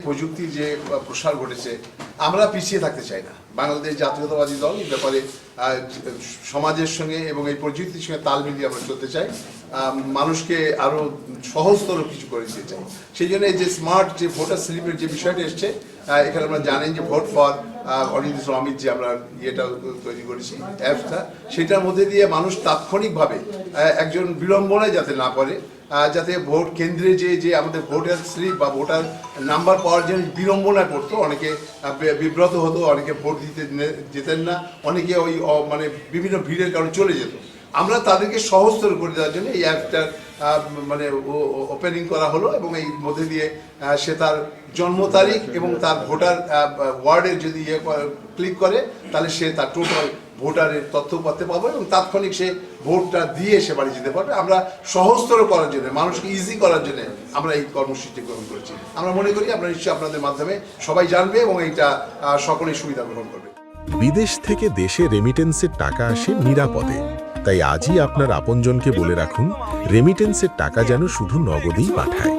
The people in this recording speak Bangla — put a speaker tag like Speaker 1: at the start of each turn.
Speaker 1: প্রযুক্তির যে প্রসার ঘটেছে আমরা পিছিয়ে থাকতে চাই না। বাংলাদেশ জাতীয়তাবাদী দল এই ব্যাপারে সমাজের সঙ্গে এবং এই প্রযুক্তির সঙ্গে তাল মিলিয়ে আমরা চলতে চাই, মানুষকে আরো সহজতর কিছু করে দিতে চাই। সেই জন্য যে স্মার্ট যে ভোটার স্লিপের যে বিষয়টা এসছে, এখানে আমরা জানেন যে ভোট ফর অমিত যে আমরা ইয়েটা তৈরি করেছি অ্যাপসটা, সেটার মধ্যে দিয়ে মানুষ তাৎক্ষণিকভাবে একজন বিড়ম্বনায় যাতে না পড়ে, যাতে ভোট কেন্দ্রে যে আমাদের ভোটার স্লিপ বা ভোটার নাম্বার পাওয়ার জন্য বিড়ম্বনায় পড়তো, অনেকে বিব্রত হতো, অনেকে ভোট দিতে যেতেন না, অনেকে ওই মানে বিভিন্ন ভিড়ের কারণে চলে যেত। আমরা তাদেরকে সহজতর করে দেওয়ার জন্য এই অ্যাপটার মানে ওপেনিং করা হলো এবং এই মধ্যে দিয়ে সে তার জন্ম তারিখ এবং তার ভোটার ওয়ার্ডের যদি ক্লিক করে তাহলে সে তার টোটাল ভোটারের তথ্য পাতে পাবো এবং তাৎক্ষণিক সে ভোটটা দিয়ে সে বাড়ি যেতে পারবে। আমরা সহজতর করার জন্য, মানুষকে ইজি করার জন্য আমরা এই কর্মসূচি গ্রহণ করেছি। আমরা মনে করি আপনারা নিশ্চয়ই আপনাদের মাধ্যমে সবাই জানবে এবং এইটা সকলেই সুবিধা গ্রহণ করবে।
Speaker 2: বিদেশ থেকে দেশে রেমিটেন্সের টাকা আসে নিরাপদে, তাই আজই আপনার আপনজনকে বলে রাখুন রেমিটেন্সের টাকা যেন শুধু নগদেই পাঠায়।